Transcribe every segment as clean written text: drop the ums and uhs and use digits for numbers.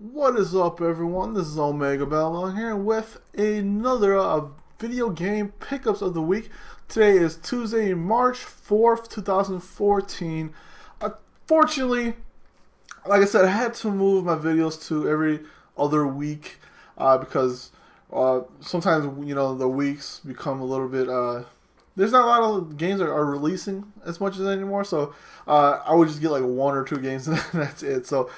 What is up, everyone? This is Omegabalmung here with another video game pickups of the week. Today is Tuesday, March 4th, 2014. Unfortunately, like I said, I had to move my videos to every other week because sometimes, the weeks become a little bit there's not a lot of games that are releasing as much as anymore, so I would just get like one or two games and that's it. So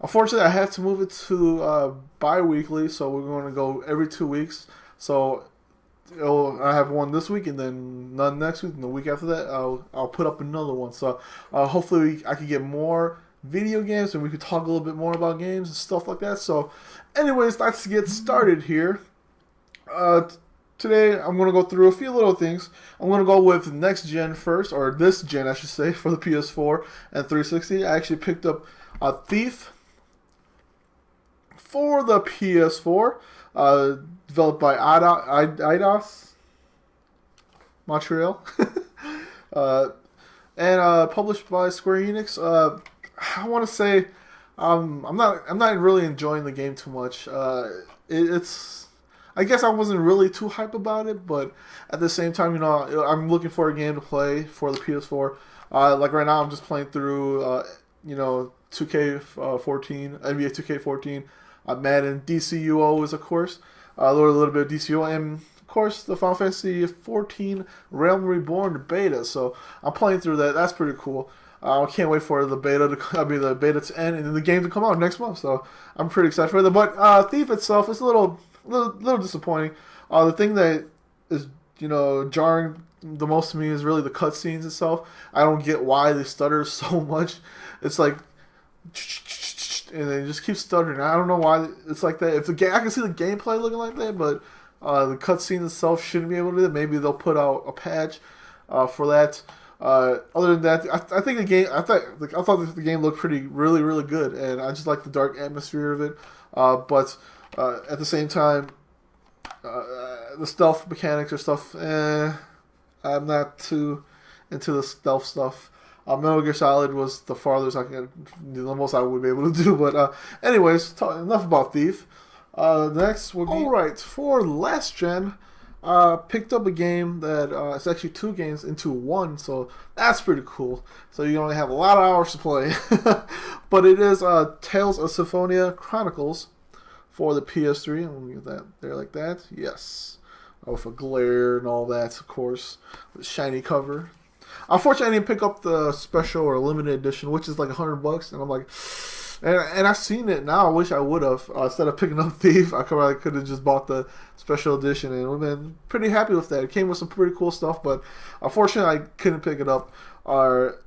unfortunately, I have to move it to bi-weekly, so we're going to go every 2 weeks. So I have one this week and then none next week, and the week after that I'll put up another one. So hopefully I can get more video games and we could talk a little bit more about games and stuff like that. So anyways, let's get started here. Today, I'm going to go through a few little things. I'm going to go with next gen first, or this gen, I should say, for the PS4 and 360. I actually picked up Thief for the PS4, developed by Eidos Montreal, and published by Square Enix. I want to say I'm not really enjoying the game too much. It's I guess I wasn't really too hype about it, but at the same time, I'm looking for a game to play for the PS4. Like right now, I'm just playing through, 2K14, NBA 2K14, Madden, DCUO is of course, a little bit of DCUO, and of course the Final Fantasy 14 Realm Reborn beta. So I'm playing through that. That's pretty cool. I can't wait for the beta to end and then the game to come out next month. So I'm pretty excited for that. But Thief itself is a little disappointing. The thing that is jarring the most to me is really the cutscenes itself. I don't get why they stutter so much. It's like and they just keep stuttering. I don't know why it's like that. If the game, I can see the gameplay looking like that, but the cutscene itself shouldn't be able to do that. Maybe they'll put out a patch for that. Other than that, I think the game. I thought the game looked really good, and I just like the dark atmosphere of it. But at the same time, the stealth mechanics or stuff, I'm not too into the stealth stuff. Metal Gear Solid was the farthest the most I would be able to do. But anyways, enough about Thief. Next will be alright for last gen. Picked up a game that it's actually two games into one, so that's pretty cool. So you only have a lot of hours to play. But it is Tales of Symphonia Chronicles for the PS3. I'm gonna get that there like that. Yes. With a glare and all that, of course. The shiny cover. Unfortunately, I didn't pick up the special or limited edition, which is like $100, and I'm like, and I've seen it now. I wish I would have instead of picking up Thief. I could have just bought the special edition and would have been pretty happy with that. It came with some pretty cool stuff, but unfortunately, I couldn't pick it up, or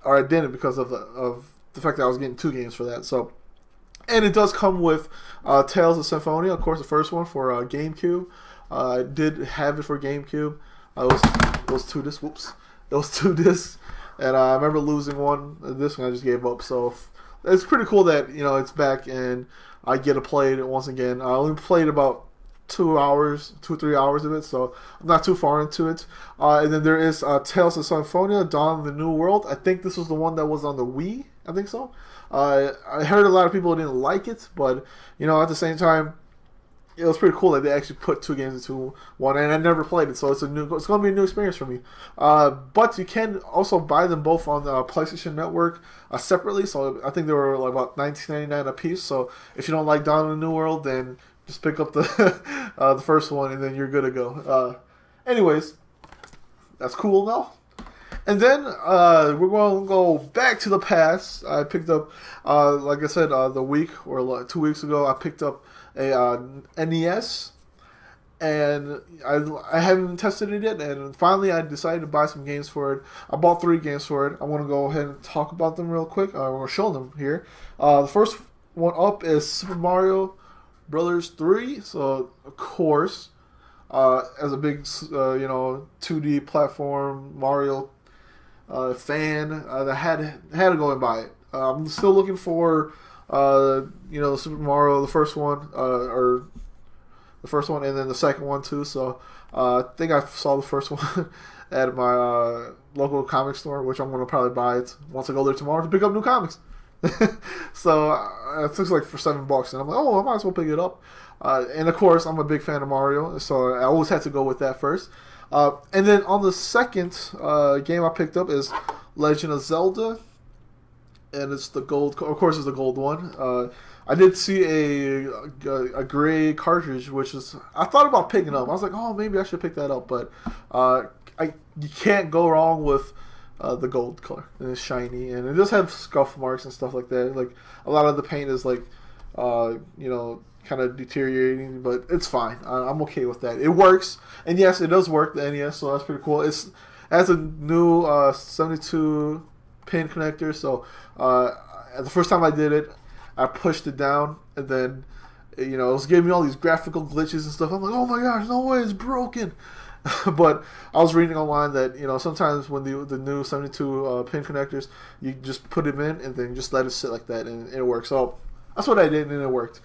I didn't because of the fact that I was getting two games for that. So, and it does come with Tales of Symphonia, of course, the first one for GameCube. I did have it for GameCube. Those two discs. Whoops. Those two discs, and I remember losing one disc and I just gave up. So it's pretty cool that it's back and I get to play it once again. I only played about 2 or 3 hours of it, so I'm not too far into it. And then there is Tales of Symphonia: Dawn of the New World. I think this was the one that was on the Wii. I think so. I heard a lot of people didn't like it, but at the same time, it was pretty cool that they actually put two games into one, and I never played it, so it's going to be a new experience for me. But you can also buy them both on the PlayStation Network separately. So I think they were like about $19.99 a piece. So if you don't like Dawn of the New World, then just pick up the the first one, and then you're good to go. Anyways, that's cool now. And then we're going to go back to the past. I picked up, like I said, the week or like 2 weeks ago, I picked up a NES, and I haven't tested it yet, and finally I decided to buy some games for it. I bought 3 games for it. I want to go ahead and talk about them real quick. I'm going to show them here. The first one up is Super Mario Brothers 3. So of course, as a big 2D platform Mario fan, that had to go and buy it. I'm still looking for Super Mario, the first one, and then the second one too. So I think I saw the first one at my local comic store, which I'm going to probably buy it once I go there tomorrow to pick up new comics. So it looks like for $7, and I'm like, oh, I might as well pick it up. And of course, I'm a big fan of Mario, so I always had to go with that first. And then on the second game I picked up is Legend of Zelda, and it's the gold. Of course, it's the gold one. I did see a gray cartridge, which is I thought about picking up. I was like, oh, maybe I should pick that up, but you can't go wrong with the gold color. And it's shiny, and it does have scuff marks and stuff like that. Like a lot of the paint is like, kind of deteriorating, but it's fine. I'm okay with that. It works, and yes, it does work. The NES, so that's pretty cool. It has a new 72 pin connector. So the first time I did it, I pushed it down, and then it was giving me all these graphical glitches and stuff. I'm like, oh my gosh, no way, it's broken. But I was reading online that sometimes when the new 72 pin connectors, you just put them in and then just let it sit like that, and it works. So that's what I did, and it worked.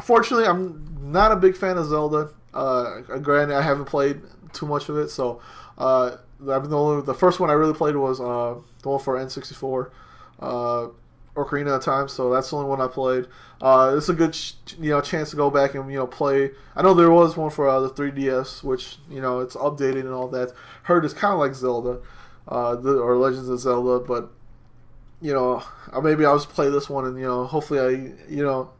Fortunately, I'm not a big fan of Zelda. Granted, I haven't played too much of it, so the first one I really played was the one for N64. Ocarina of Time, so that's the only one I played. It's a good chance to go back and play. I know there was one for the 3DS, which it's updated and all that. Heard it's kind of like Zelda, or Legends of Zelda, but maybe I'll just play this one and hopefully I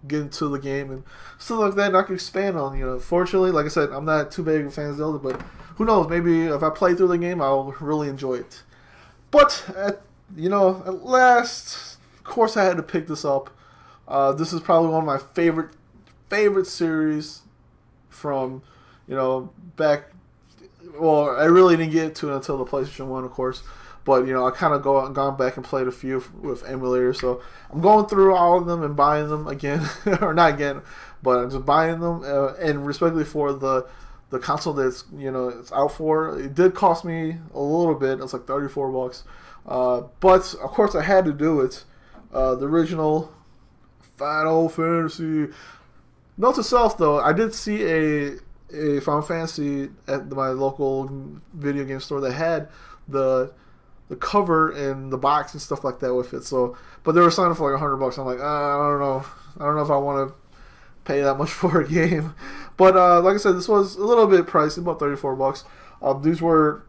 get into the game and stuff like that, and I can expand on. Fortunately, like I said, I'm not too big of a fan of Zelda, but who knows? Maybe if I play through the game, I'll really enjoy it. But at last. Of course, I had to pick this up. This is probably one of my favorite series from, back. Well, I really didn't get to it until the PlayStation 1, of course. But, I kind of gone back and played a few with emulators. So I'm going through all of them and buying them again. Or not again, but I'm just buying them. And respectively for the console that's, it's out for. It did cost me a little bit. It's like $34. But, of course, I had to do it. The original Final Fantasy. Note to self, though, I did see a Final Fantasy at my local video game store that had the cover and the box and stuff like that with it. So, but they were selling for like $100. I'm like, I don't know if I want to pay that much for a game. But like I said, this was a little bit pricey, about $34. These were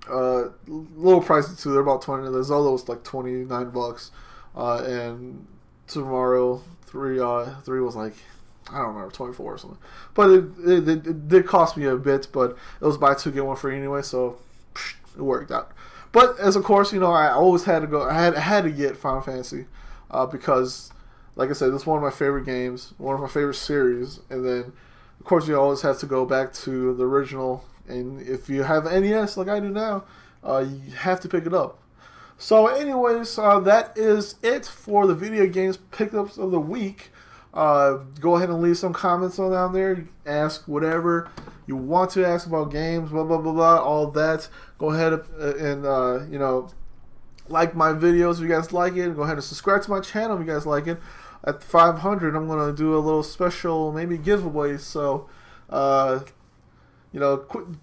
a little pricey too. They're about 20. The Zelda was like $29. And Super Mario 3 was like, I don't remember, 24 or something. But it did cost me a bit, but it was buy two get one free anyway, so it worked out. But as of course, I always had to go. I had to get Final Fantasy because, like I said, this is one of my favorite games, one of my favorite series, and then of course you always have to go back to the original. And if you have NES like I do now, you have to pick it up. So anyways, that is it for the video games pickups of the week. Go ahead and leave some comments on down there. Ask whatever you want to ask about games, blah, blah, blah, blah, all that. Go ahead and, like my videos if you guys like it. Go ahead and subscribe to my channel if you guys like it. At 500, I'm going to do a little special, maybe giveaway. So,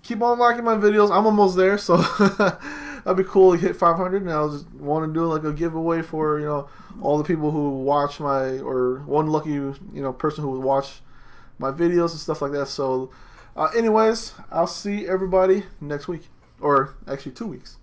keep on liking my videos. I'm almost there, so that'd be cool to hit 500. And I just want to do like a giveaway for all the people who watch or one lucky person who would watch my videos and stuff like that. So, anyways, I'll see everybody next week, or actually 2 weeks.